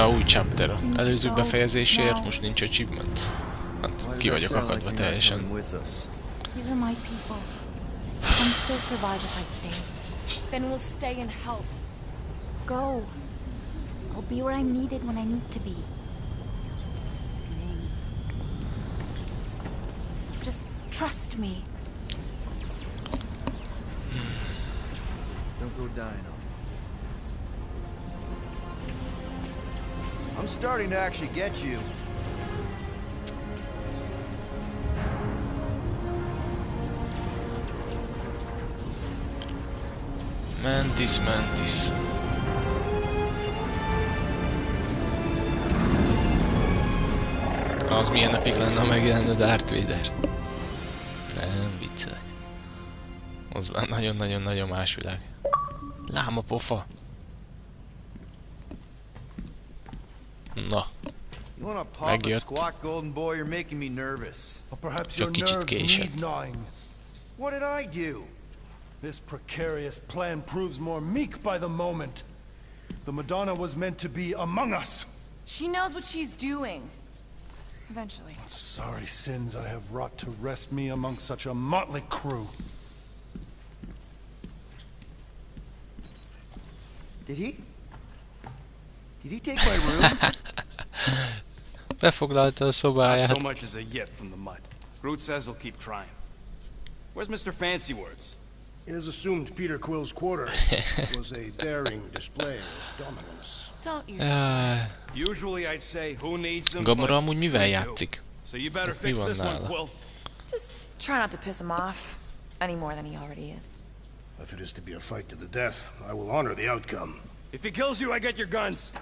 Na, új chapter. Előző befejezésért most nincs achievement. Hát, ki vagyok akadva teljesen. These are my people. Some still survive if I stay. Then we'll stay and help. Go. I'll be where I'm needed when I need to be. Just trust me. Don't go dying on me. I'm starting to actually get you. Mantis. Az milyen napig lenne, ha megjelenne Darth Vader. Nem viccelek. Az már nagyon-nagyon-nagyon más világ. Láma pofa. Na. Megjött. Csak kicsit késett. What did I do? This precarious plan proves more meek by the moment. The Madonna was meant to be among us. She knows what she's doing. Eventually. Sorry sins I have wrought to rest me among such a motley crew. Did he take my room? Befoglalta a szobáját. Not so much as a yip from the mud. Groot says he'll keep trying. Where's Mr. Fancy Words? It is assumed Peter Quill's quarters was a daring display of dominance. Don't you start. Usually I'd say who needs him. Gamora amúgy mivel játszik? So you better Mi fix van this one, nála? Quill. Just try not to piss him off any more than he already is. If it is to be a fight to the death, I will honor the outcome. If he kills you, I get your guns.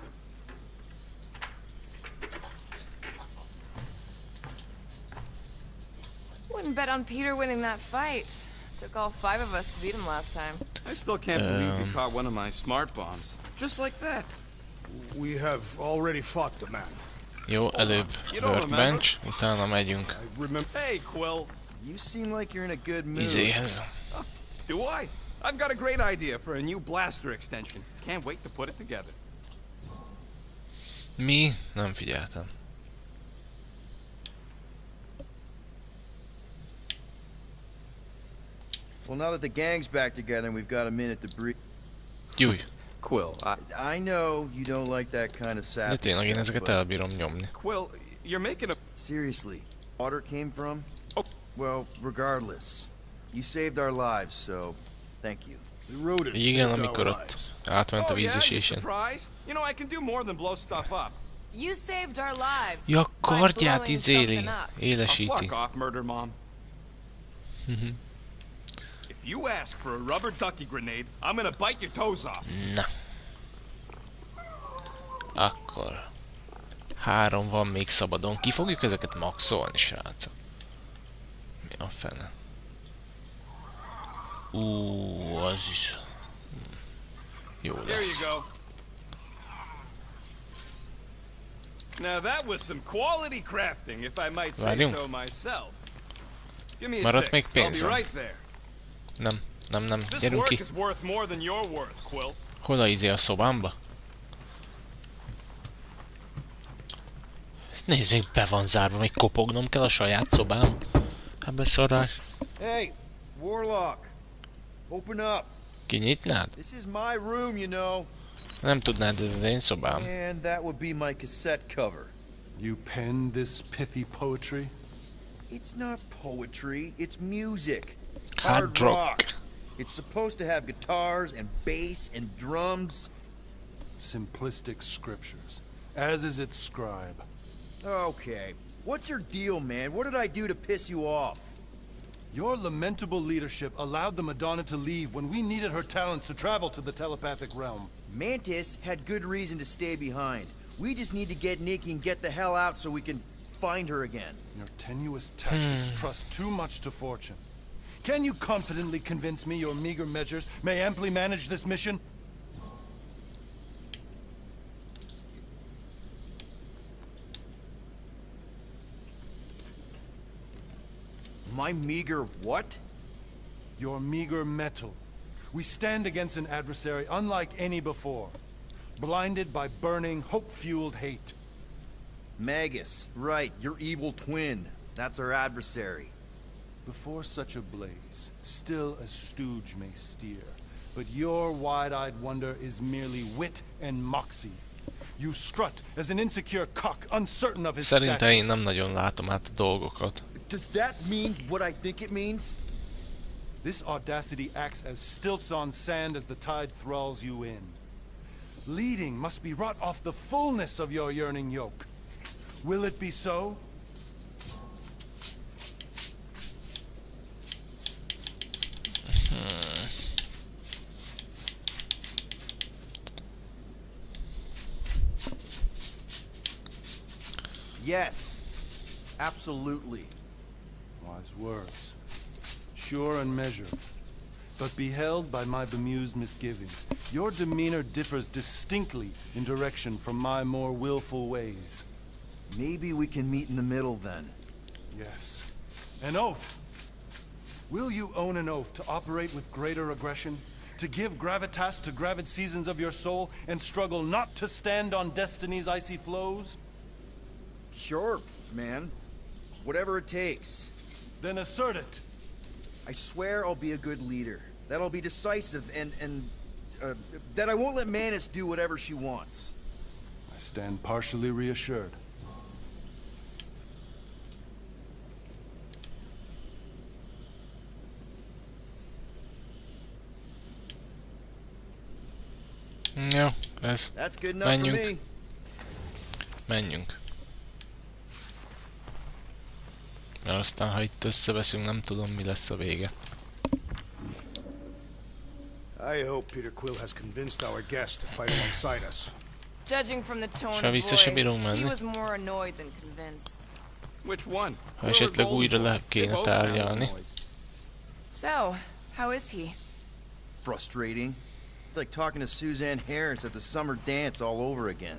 Wouldn't bet on Peter winning that fight. Took all 5 of us to beat him last time. I still can't believe you caught one of my smart bombs. Just like that. We have already fought the man. Jó, előbb workbench, utána megyünk I remember. Hey, Quill. You seem like you're in a good mood. izéhez. Do I? I've got a great idea for a new blaster extension. Can't wait to put it together. Mi? Nem figyeltem. Well, now that the gang's back together and we've got a minute to breathe. Júj, Quill, I know you don't like that kind of de sap. tényleg én ezeket elbírom nyomni. Quill, you're making a... Seriously, water came from? Oh. Well, regardless, you saved our lives, so thank you. The rodent Igen, saved amikor our ott lives. átment a Oh yeah, you vízesésen. surprised? You know, I can do more than blow stuff up. You saved our lives. Ja, by kardját blowing izéli, something up. Oh, élesíti. fuck off, murder mom. If you ask for a rubber ducky grenade, I'm gonna bite your toes off. Na. Akkor. 3 van még szabadon. Ki fogjuk ezeket maxolni, srácok? Mi a fene? Az is. Jó There you lesz. go. Now that was some quality crafting, if I might say Várjunk. so myself. Give me a Maradt tick. még I'll be pénzem. right there. Nem. This Gyerünk work ki. is worth more than you're worth, Quill. Hol a izé a szobámba? Ezt nézd, még be van zárva, még kopognom kell a saját szobám. Hát beszarás. Hey, Warlock, open up. Kinyitnád? This is my room, you know. Nem tudnád, ez az én szobám. And that would be my cassette cover. You penned this pithy poetry? It's not poetry, it's music. Hard rock. It's supposed to have guitars and bass and drums. Simplistic scriptures, as is its scribe. Okay, what's your deal, man? What did I do to piss you off? Your lamentable leadership allowed the Madonna to leave when we needed her talents to travel to the telepathic realm. Mantis had good reason to stay behind. We just need to get Nikki and get the hell out so we can find her again. Your tenuous tactics trust too much to fortune. Can you confidently convince me your meager measures may amply manage this mission? My meager what? Your meager metal. We stand against an adversary unlike any before. blinded by burning, hope-fueled hate. Magus, right, your evil twin. That's our adversary. Before such a blaze, still a stooge may steer, but your wide-eyed wonder is merely wit and moxie. You strut as an insecure cock, uncertain of his Szerintem stature. én nem nagyon látom át a dolgokat. Does that mean what I think it means? This audacity acts as stilts on sand as the tide thralls you in. Leading must be wrought off the fullness of your yearning yoke. Will it be so? Yes, absolutely. Wise words. Sure and measured, but beheld by my bemused misgivings. Your demeanor differs distinctly in direction from my more willful ways. Maybe we can meet in the middle then. Yes. An oath. Will you own an oath to operate with greater aggression? To give gravitas to gravid seasons of your soul and struggle not to stand on destiny's icy flows? Sure, man. Whatever it takes. Then assert it. I swear I'll be a good leader. That I'll be decisive and that I won't let Manus do whatever she wants. I stand partially reassured. Jó, ez. That's good enough for Menjünk. me. Menjünk. Mert aztán, ha itt összeveszünk, nem tudom, mi lesz a vége. I hope Peter Quill has convinced our guest to fight alongside us. Judging from the tone Sa of vissza se voice, bírunk he menni. was more annoyed than convinced. Which one? Ha esetleg újra le kéne tárgyalni. So, how is he? Frustrating. It's like talking to Suzanne Harris at the summer dance all over again.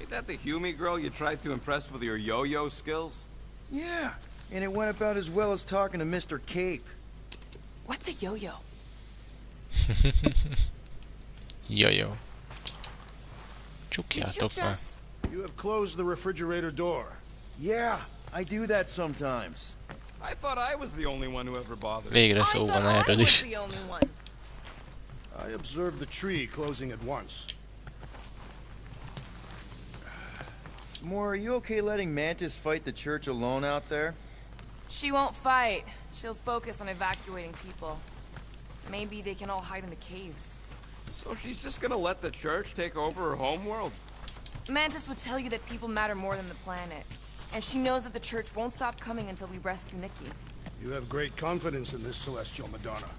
Ain't that the Hume girl you tried to impress with your yo-yo skills? Yeah, and it went about as well as talking to Mr. Cape. What's a yo-yo? Jajó. Did you Csukjátok már. just... You have closed the refrigerator door. Yeah, I do that sometimes. I thought I was the only one who ever bothered. Végre I szó van thought I erről was is. the only one. I observed the tree closing at once. Moore, are you okay letting Mantis fight the church alone out there? She won't fight. She'll focus on evacuating people. Maybe they can all hide in the caves. So she's just gonna let the church take over her homeworld? Mantis would tell you that people matter more than the planet. And she knows that the church won't stop coming until we rescue Nikki. You have great confidence in this celestial Madonna.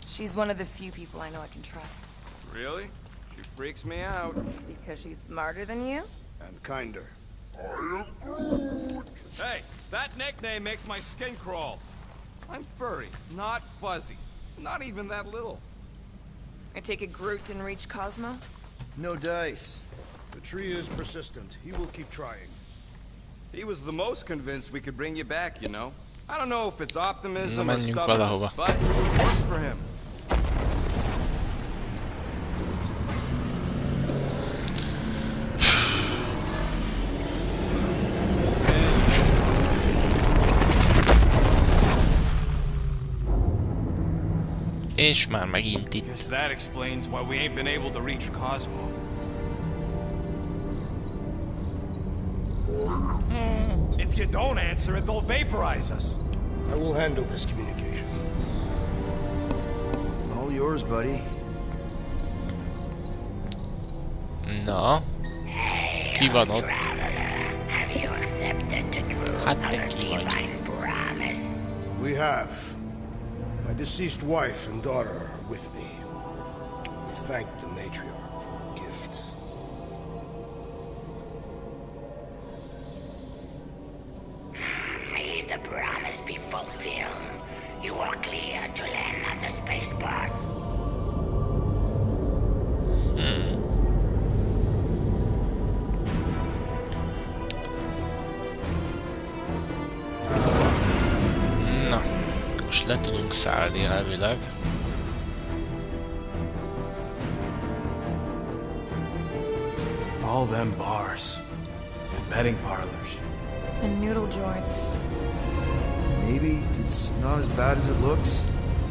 She's one of the few people I know I can trust. Really? She freaks me out. Because she's smarter than you? And kinder. Hey, that nickname makes my skin crawl. I'm furry, not fuzzy. Not even that little. I take it Groot didn't reach Cosmo? No dice. The tree is persistent. He will keep trying. He was the most convinced we could bring you back, you know. I don't know if it's optimism Na, or menjünk stubbornness, valahova. but it works for him. És már megint itt. Guess that explains why we ain't been able to reach Cosmo. If you don't answer it, they'll vaporize us. I will handle this communication. All yours, buddy. Na. Ki van ott? Hát te ki vagy? We have. My deceased wife and daughter are with me. Thank the matriarch for her gift. May the promise be fulfilled. You are clear to land at the spaceport. Na. Most le tudunk szállni elvileg. All them bars and betting parlors. And noodle joints. Maybe it's not as bad as it looks.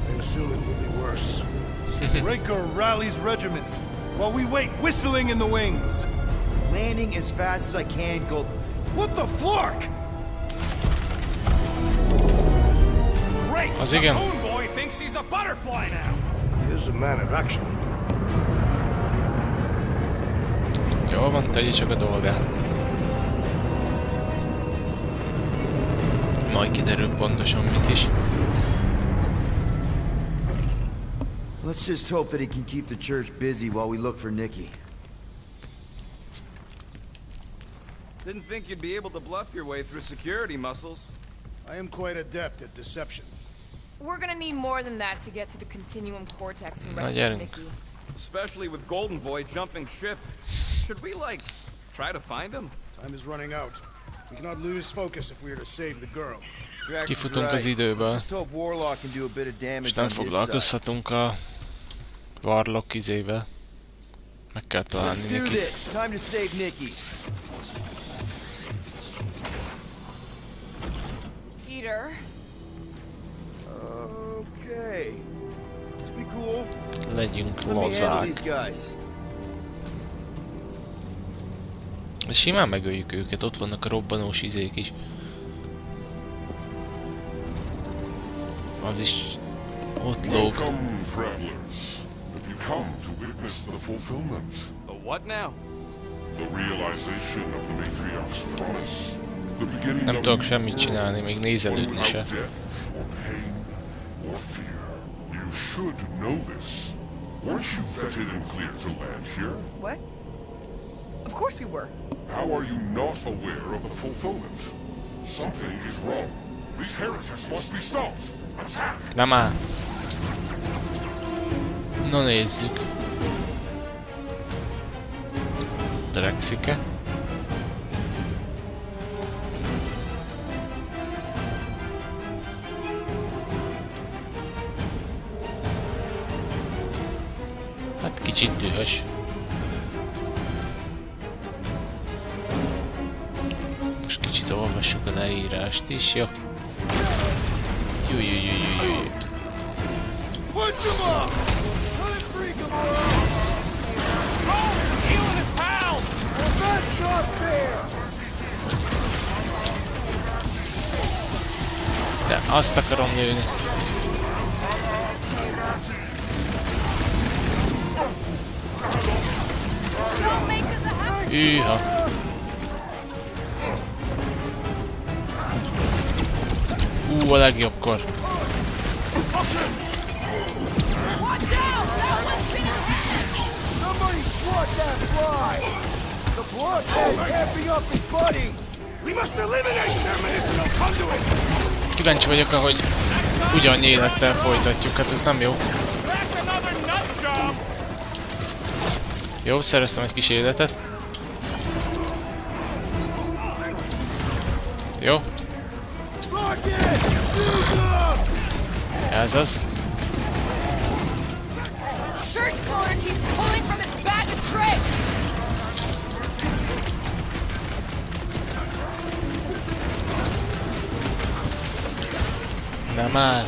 I assume it will be worse. Raker rallies regiments while we wait whistling in the wings. Landing as fast as I can, go. What the flark? Great! Az the igen. Cone Boy thinks he's a butterfly now. He is a man of action. Jól van, tegye csak a dolgát. Majd kiderül pontosan mit is. Let's just hope that he can keep the church busy while we look for Nikki. Didn't think you'd be able to bluff your way through security muscles. I am quite adept at deception. We're gonna need more than that to get to the continuum cortex and rescue gyerünk. Nikki. Especially with Golden Boy jumping ship. Should we, like, try to find him? Time is running out. We cannot lose focus if we are to save the girl. Drax is Kifutunk az right. időből. Let's just hope Warlock can do a bit of És damage nem on his side. foglalkozhatunk a Warlock izével. Meg kell találni Let's do Nikit. this. Time to save Nikki. Peter. Okay. Just be cool. Legyünk Let me handle lazák. these guys. Simán megöljük őket, ott vannak a robbanós izék is. Az is ott lóg. Welcome, travelers. Have you come to witness the fulfillment? The what now? The realization of the matriarch's promise? The beginning Nem of tudok a semmit world, csinálni, még one nézelődni without se. death, or pain, or fear. You should know this. Weren't you vetted and cleared to land here? What? Of course we were. How are you not aware of the fulfillment? Something is wrong. These heretics must be stopped. Attack! Nem áll. Na nézzük. Drexike. Hát kicsit dühös. Most kicsit olvassuk a leírást is, jó? Jújjújjújjújjúj. Punch him up! Let freak him up! Oh, healing his pals! Well, that's not fair! De azt akarom lőni. Don't make this a happy. Hűha. A legjobbkor. Watch out! That one's been attacked! Somebody swat that fly! The blockhead's amping up his buddies! We must eliminate their medicinal conduit! Kíváncsi vagyok, ahogy ugyannyi élettel folytatjuk, hát ez nem jó. Jó, szereztem egy kis életet. Jó. Ez az. Church blower keeps pulling from his bag of tricks! Nem áll.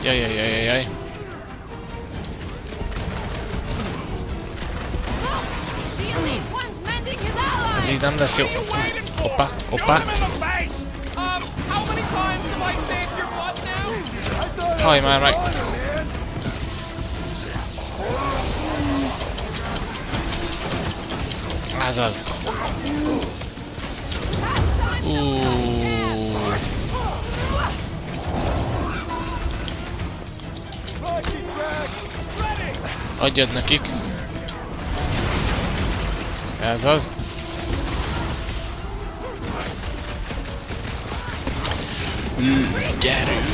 Jaj. The elite one's mending his allies! Ez így nem lesz jó. Hoppá. How many times have I saved your butt now? Haj már meg. Ez az. Adjad nekik. Ez az. Gyerünk!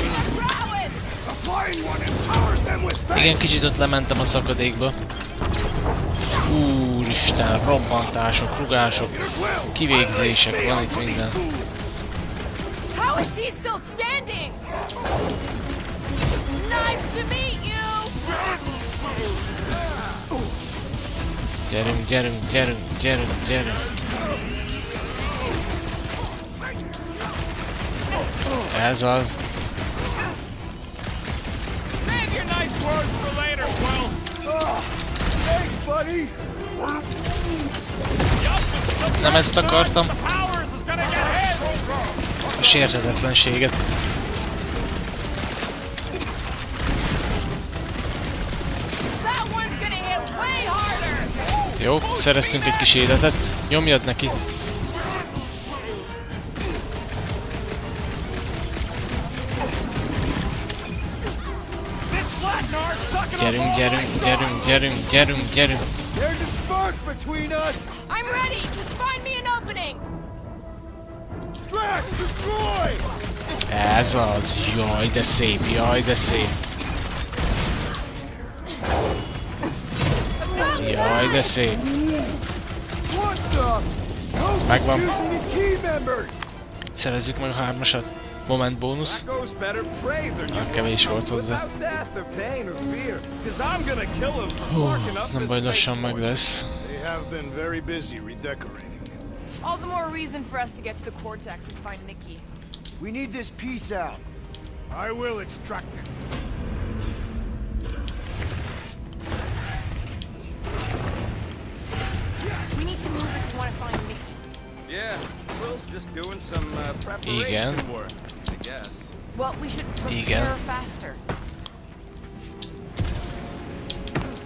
Igen, kicsit ott lementem a szakadékba. Úristen, robbantások, rugások, kivégzések, van itt minden. How is he still standing? Nice to meet you! Gyerünk, gyerünk, gyerünk, gyerünk, gyerünk. Ez az. Save your nice words for later, Quill. Thanks, buddy! Nem ezt akartam. The powers is gonna get hit. A sérthetetlenséget. That one's gonna hit way harder! Jó, szereztünk egy kis életet. Nyomjad neki. Gyerünk, gyerünk, gyerünk, gyerünk, gyerünk, gyerünk. There's a spark between us! I'm ready! Just find me an opening! Drax, destroy! Ez az. Jaj, de szép, jaj, de szép. Jaj, de szép. What the? Megvan. Using his team members! Szerezzük meg a 3-asat. Moment bónusz. Ghost better pray than you Kevés volt hozzá. without death or pain or fear, 'cause I'm gonna kill him for Hú, barking up nem this baj, lassan spaceport. meg lesz. They have been very busy redecorating. All the more reason for us to get to the Cortex and find Nikki. We need this piece out. I will extract it. We need to move if we want to find Nikki. Yeah, Will's just doing some preparation Igen. work, I guess. Well, we should Igen. prepare faster.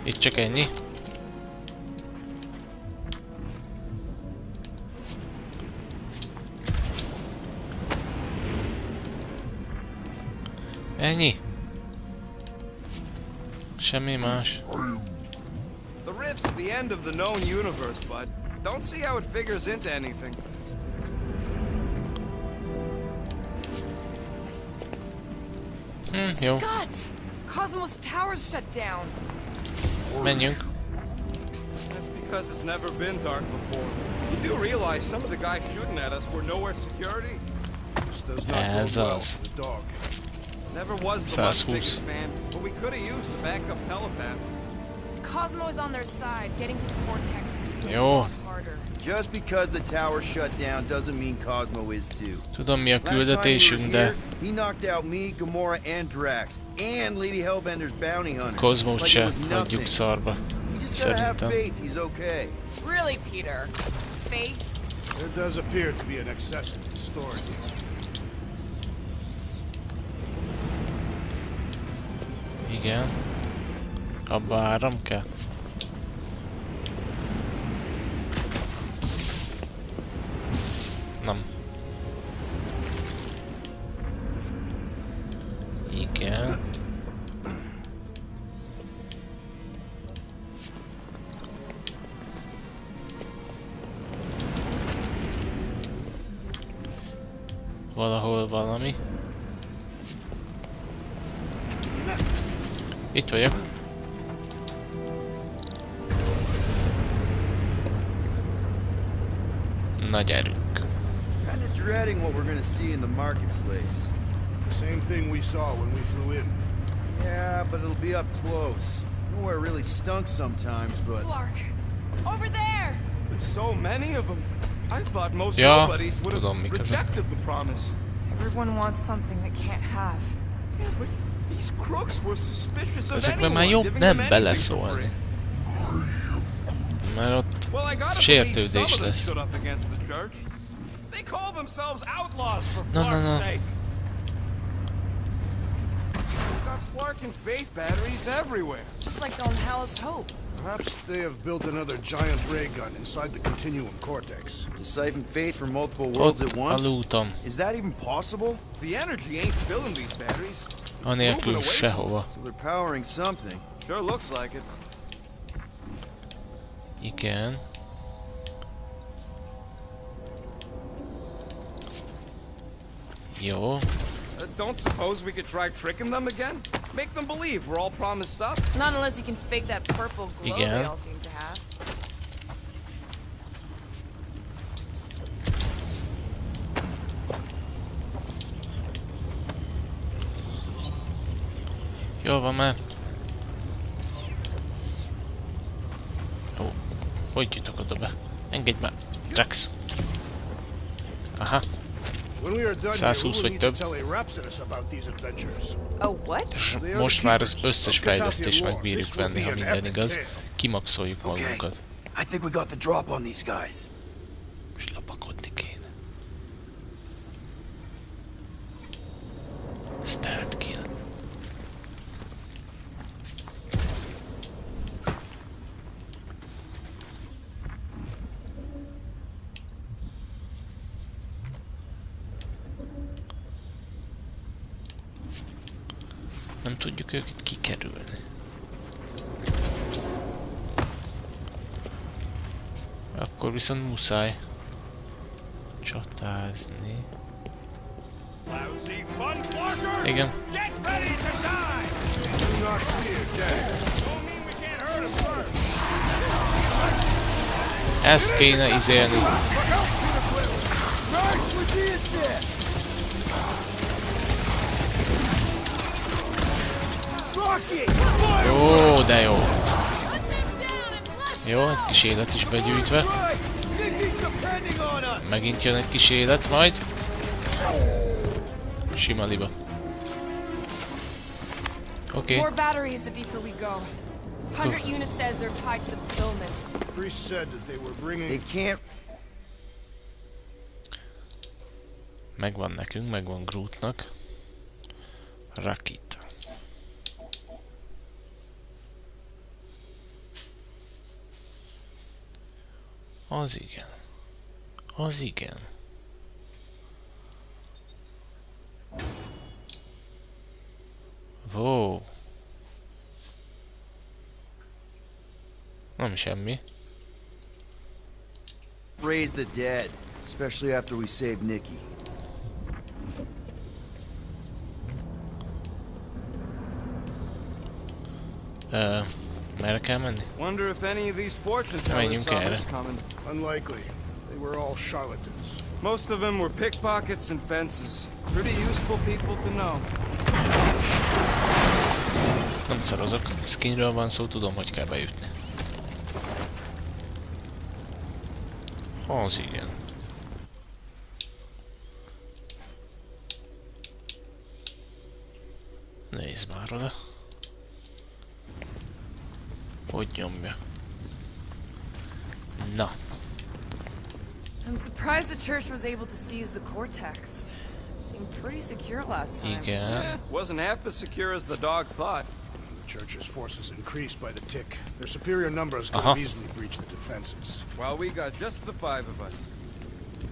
Itt csak ennyi. Ennyi. Semmi más. The rift's the end of the known universe, bud. Don't see how it figures into anything. Jó. Scott! Cosmos Tower's shut down. Menjünk. That's because it's never been dark before. You do realize some of the guys shooting at us were nowhere security? This does not Ez go well az. for the dog. Never was the Száz much húsz. biggest fan, but we could have used a backup telepath. If Cosmo is on their side, getting to the Cortex could be a Jó. lot harder. Just because the tower shut down doesn't mean Cosmo is too. Tudom mi a Last time we küldetésünk, were de here, he knocked out me, Gamora, and Drax, and Lady Hellbender's bounty hunters. Kozmót Like it se was nothing. hagyjuk szarba. You just gotta have Szerintem. faith he's okay. Really, Peter? Faith? There does appear to be an excess of stored here. Igen. Abba áram kell. Nem. Igen. Valahol valami. Itt vagyok. Na gyerünk. Kinda dreading what we're gonna see in the marketplace. Same thing we saw when we flew in. Yeah, but it'll be up close. Nowhere really stunk sometimes, but... Clark! Over there! With so many of them, I thought most Ja, nobodies would tudom, have mik ezek. rejected the promise. Everyone wants something they can't have. Yeah, but these crooks were suspicious of Ezekben már anyone jobb giving nem them anything for beleszólni. free. Mert ott Well, I gotta believe some sértődés of them lesz. stood up against the church. They call themselves outlaws for No, no, Flark's no. sake. We've got Flark and Faith batteries everywhere. Just like on Hal's Hope. Perhaps they have built another giant ray gun inside the Continuum Cortex. To siphon faith from multiple worlds ott at once? aludtam. Is that even possible? The energy ain't filling these batteries. It's Anélkül moving away from sehova. So they're powering something. Sure looks like it. Igen. Jó. Don't suppose we could try tricking them again? Make them believe we're all promised stuff? Not unless you can fake that purple glow Igen. they all seem to have. Jól van már. Ó, hogy jutok oda be? Engedj már. Jax. Aha. When we are done here, we 120 will vagy need to több. tell a Rhapsodus about these adventures. Oh, what? És most már az összes fejlesztést megbírjuk venni, ha minden igaz. Kimaxoljuk magunkat. I think we got the drop on these guys. És lopakodni kéne. Stealth kill. Nem tudjuk őket kikerülni. Akkor viszont muszáj csatázni. Igen. Ezt kéne izélni. Jó, de jó. Jó, egy kis élet is begyűjtve. Megint jön egy kis élet majd. Sima liba. Oké. More batteries the deeper we go. 100 unit says they're tied to the fulfillment. Priest said that they were bringing... They can't... Megvan nekünk, megvan Grootnak. Rakita. Az igen. Az igen. Wow. Nem semmi. Raise the dead, especially after we save Nikki. Merre kell menni? Wonder if any of these fortune tellers Menjünk saw erre. this coming. Unlikely. They were all charlatans. Most of them were pickpockets and fences. Pretty useful people to know. Nem szarozok. Skinről van szó, tudom, hogy kell bejutni. Az igen. Nézd már oda. Hogy nyomja. Na. I'm surprised the church was able to seize the cortex. It seemed pretty secure last time. Igen. Wasn't half as secure as the dog thought. The church's forces increased by the tick. Their superior numbers could have easily breached the defenses. Well, we got just the 5 of us.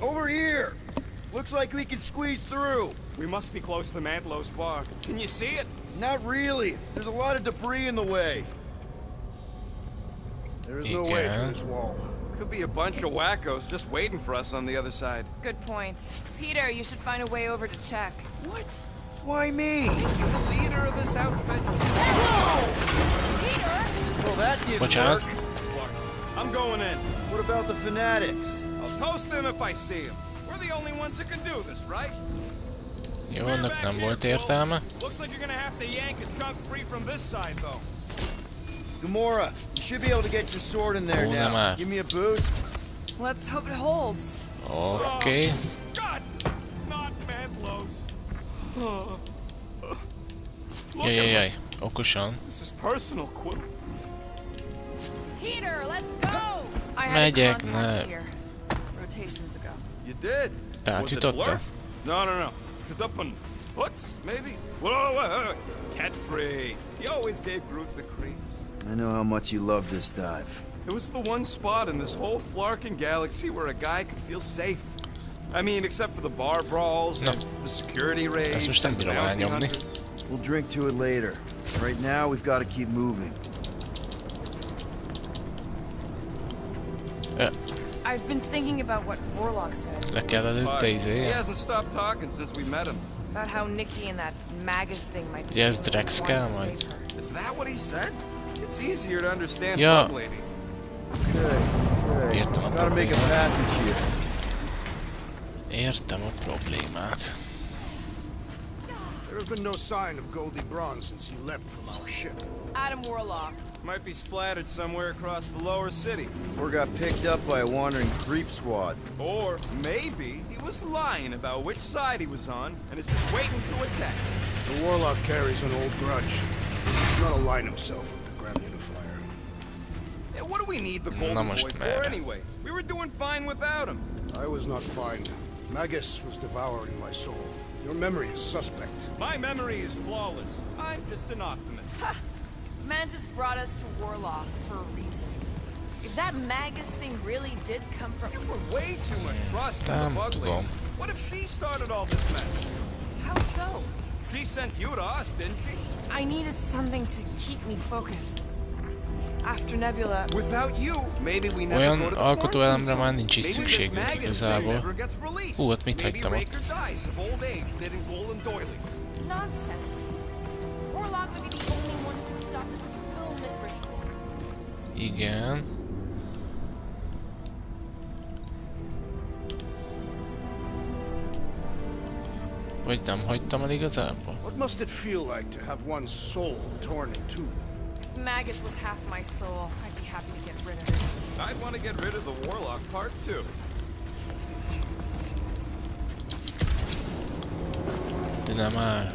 Over here! Looks like we can squeeze through. We must be close to the Mantlo's bar. Can you see it? Not really. There's a lot of debris in the way. There is no way through this wall. Could be a bunch of wackos just waiting for us on the other side. Good point. Peter, you should find a way over to check. What? Why me? You're the leader of this outfit. Peter! Well, that didn't Watch out. work. I'm going in. What about the fanatics? I'll toast them if I see them. We're the only ones that can do this, right? Jó, annak nem volt értelme. Looks like you're gonna have to yank a chunk free from this side, though. Gamora, you should be able to get your sword in there Oh, now. nema. Give me a boost. Let's hope it holds. Oké. Oh, God! Not Mantlo's. Look at Jajajaj. Okosan. This is personal, Quill. Peter, let's go! I had a Megyek, contact ne. here. Rotations ago. You did? Tehát Was it jutotta? Blurf? No. Shutuppan. What's maybe? Whoa. Cat free. He always gave Groot the creeps. I know how much you love this dive. It was the one spot in this whole Flarkin galaxy where a guy could feel safe. I mean, except for the bar brawls and the security raids most nem and the bírom bounty elnyomni. hunters. We'll drink to it later. Right now, we've got to keep moving. I've been thinking about what Warlock said. Le kell előtte He izé. hasn't stopped talking since we met him. About how Nikki and that Magus thing might be Ugye ez doing Drex what kell to majd. save her. Is that what he said? It's easier to understand Ja. Bug Lady. Okay. Értem a Gotta make a problémát. passage here. Értem a problémát. There has been no sign of Goldie Braun since he left from our ship. Adam Warlock. Might be splattered somewhere across the lower city. Or got picked up by a wandering creep squad. Or maybe he was lying about which side he was on and is just waiting to attack us. The Warlock carries an old grudge. He should not align himself with the Grand Unifier. Yeah, what do we need the Golden Boy for anyways? We were doing fine without him. I was not fine. Magus was devouring my soul. Your memory is suspect. My memory is flawless. I'm just an optimist. Ha! Mantis brought us to Warlock for a reason. If that Magus thing really did come from... You put way too much trust in the bug lady. What if she started all this mess? How so? She sent you to us, didn't she? I needed something to keep me focused. After Nebula... Without you, maybe we never Olyan go to the alkotóelemre már nincs is szükségünk igazából. Hát mit hagytam ott? Nonsense. Warlock would be the only one who could stop this fulfillment ritual. Igen. Vagy nem hagytam el igazából? What must it feel like to have one's soul torn in two? If Magus was half my soul, I'd be happy to get rid of it. I'd want to get rid of the Warlock part too. De nem áll.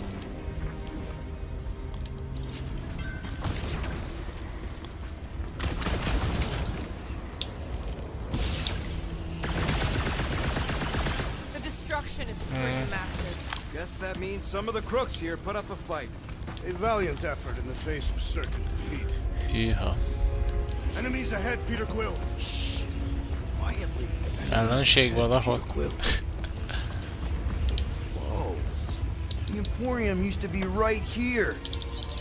The destruction is pretty massive. Guess that means some of the crooks here put up a fight. A valiant effort in the face of certain defeat. Hűha. Enemies ahead, Peter Quill. Shh. Quietly. Ellenség valahol. Whoa. The Emporium used to be right here.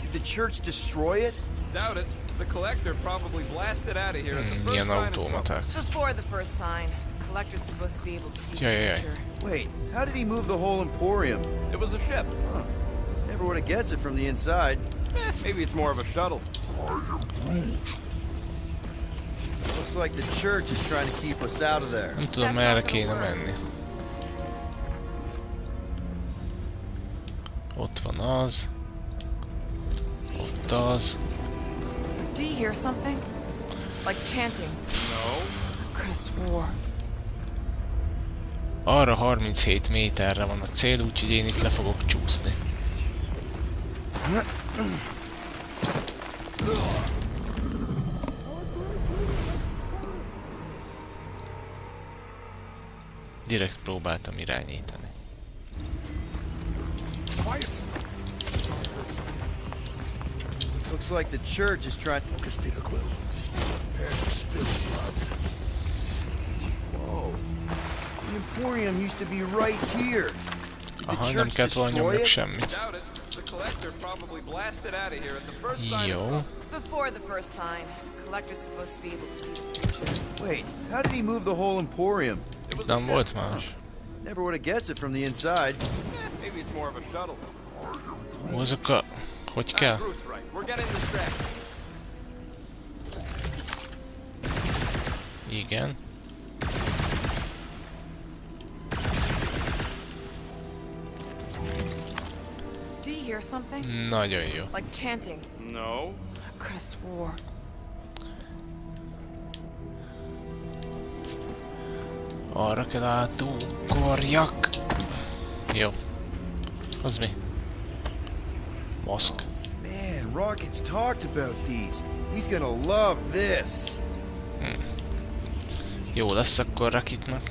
Did the church destroy it? Doubt it. The Collector probably blasted out of here at the first Milyen sign of trouble. automaták. Before the first sign, the Collector's supposed to be able to see Yeah, the yeah, yeah. future. Wait, how did he move the whole Emporium? It was a ship. Huh. Never would have guessed it from the inside. Maybe it's more of a shuttle. Looks like the church is trying to keep us out of there. Nem tudom, merre kéne menni. Ott van az. Ott az. Do you hear something? Like chanting. No. Could have swore. Arra 37 méterre van a cél, úgyhogy én itt le fogok csúszni. Direkt próbáltam irányítani. Looks like the church is trying... Focus, Peter Quill. Prepare to spill blood. Whoa. The Emporium used to be right here. Did the Aha, nem church kellett volna destroy nyomnunk it? semmit. Doubt it. The Collector probably blasted out of here at the first sign of Jó. trouble. Before the first sign, the Collector's supposed to be able to see the future. Wait, how did he move the whole Emporium? It was a Nem ship. volt más. Never would have guessed it from the inside. Maybe it's more of a shuttle. Azok a... Hogy kell? Groot's right. We're getting distracted. Igen. Do you hear something? Nagyon jó. Like chanting. No. I could have swore. Arra kell átugorjak. Jó. Az mi? Maszk. Man, Rocket's talked about these. He's gonna love this. Jó lesz akkor Rakitnak.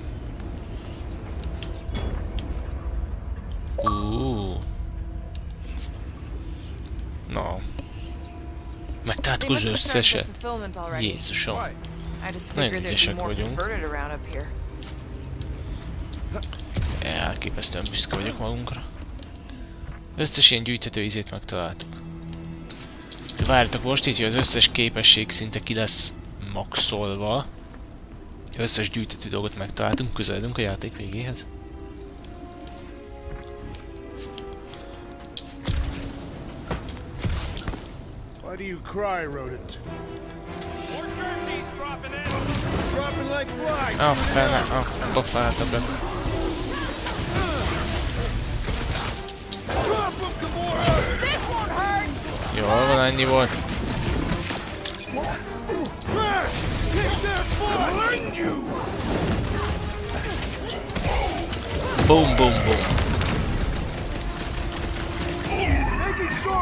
No. Megtaláltuk az összeset. Jézusom. I just Nagyon figured there'd be ügyesek more vagyunk. converted around up here. Elképesztően büszke vagyok magunkra. Összes ilyen gyűjthető ízét megtaláltuk. Várjatok, most így, hogy az összes képesség szinte ki lesz maxolva. Összes gyűjthető dolgot megtaláltunk, közeledünk a játék végéhez. Why do you cry, rodent? Dropping like flies. Fene, pofáltam be. Drop 'em, Jól van, ennyi volt. Bum, bum, bum.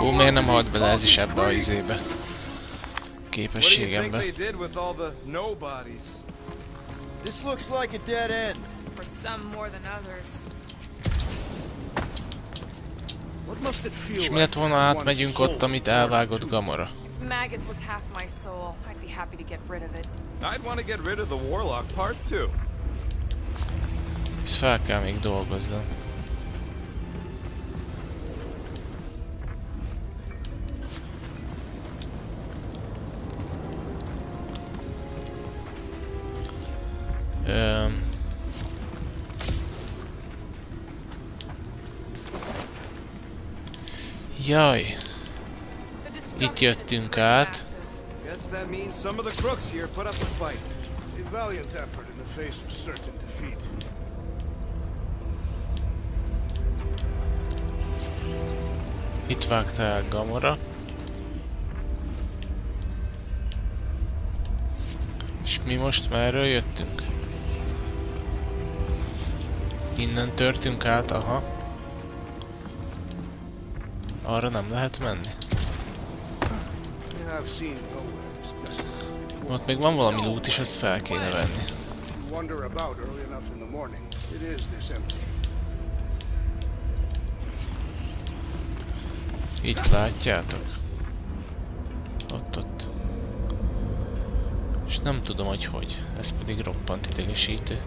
Ó, miért nem halt bele ez is ebbe a izébe? Képességembe. This looks like a dead end. For some more than others. What must it feel És mi lett volna, átmegyünk ott, amit elvágott Gamora? If Magus was half my soul, I'd be happy to get rid of it. I'd want to get rid of the Warlock part too. Ezt fel kell még dolgoznom. Jaj, itt jöttünk át. Guess that means some of the crooks here put up a fight. A valiant effort in the face of certain defeat. Itt vágta el Gamora. És mi most merről jöttünk? Innen törtünk át, aha. Arra nem lehet menni. Ott még van valami loot is, azt fel kéne venni. Itt látjátok? Ott. És nem tudom, hogy hogy. Ez pedig roppant idegesítő.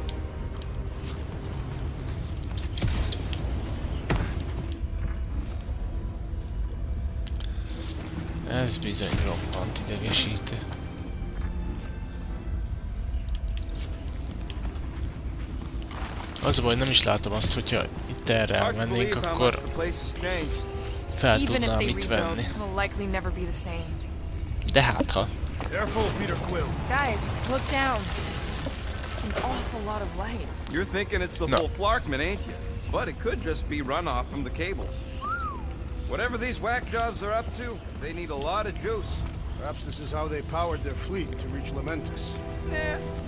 Ez bizony roppant idegesítő. Az a baj, nem is látom azt, hogyha itt erre elmennénk, akkor fel tudnám itt venni. De hát ha. Guys, look down. It's an awful lot of light. You're thinking it's the full Flarkman, ain't you? But it could just be runoff from the cables. Whatever these whack jobs are up to, they need a lot of juice. Perhaps this is how they powered their fleet to reach Lamentus.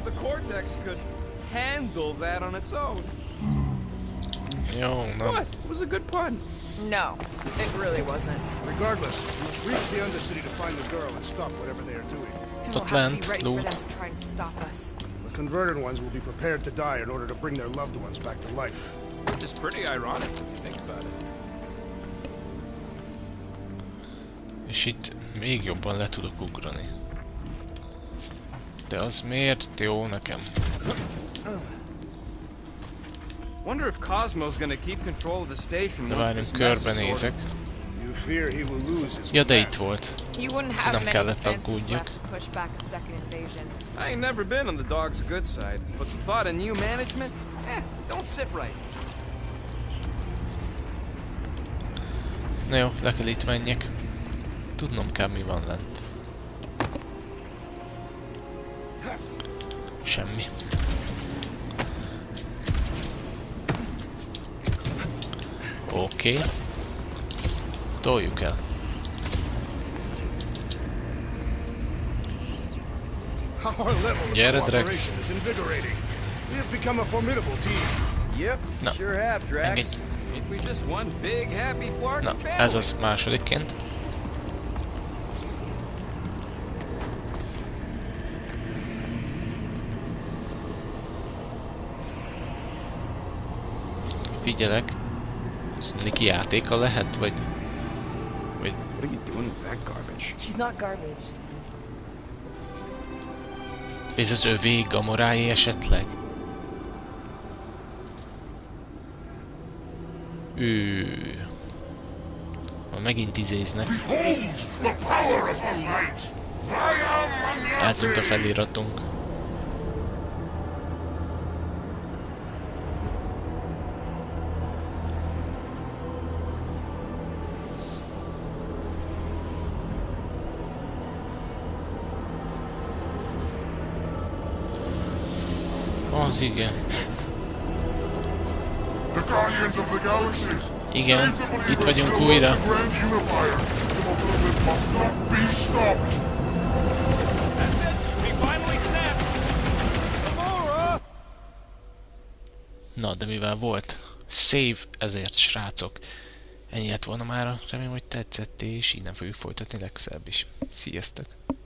The Cortex could handle that on its own. Jó, nem. What? It was a good pun. No, it really wasn't. Regardless, we must reach the Undercity to find the girl and stop whatever they are doing. And we'll have to be ready for them to try and stop us. The converted ones will be prepared to die in order to bring their loved ones back to life. Which is pretty ironic if you think about it. És itt még jobban le tudok ugrani. De az miért jó nekem? Wonder if Cosmo's gonna keep control of the station. De várjunk, körbenézek. Ja, de itt volt. Nem kellett aggódjak. I ain't never been on the dog's good side, but the thought of new management, don't sit right. Na jó, le kell itt menjek. Tudnom kell, mi van lent. Semmi. Oké. Toljuk el. Gyere, Drax. Na, engedj. Na, ez az másodikként. Figyelek. Neki játéka lehet, vagy... What are you doing with that garbage? She's not garbage. Ez az övé Gamoráé esetleg? Megint izéznek. Eltűnt a feliratunk. Az igen. Igen, itt vagyunk újra. must not be stopped. That's it! We finally snapped! Aurora! Na, de mivel volt save, ezért srácok, ennyi lett volna mára, remélem, hogy tetszett, és innen fogjuk folytatni legközelebb is. Sziasztok!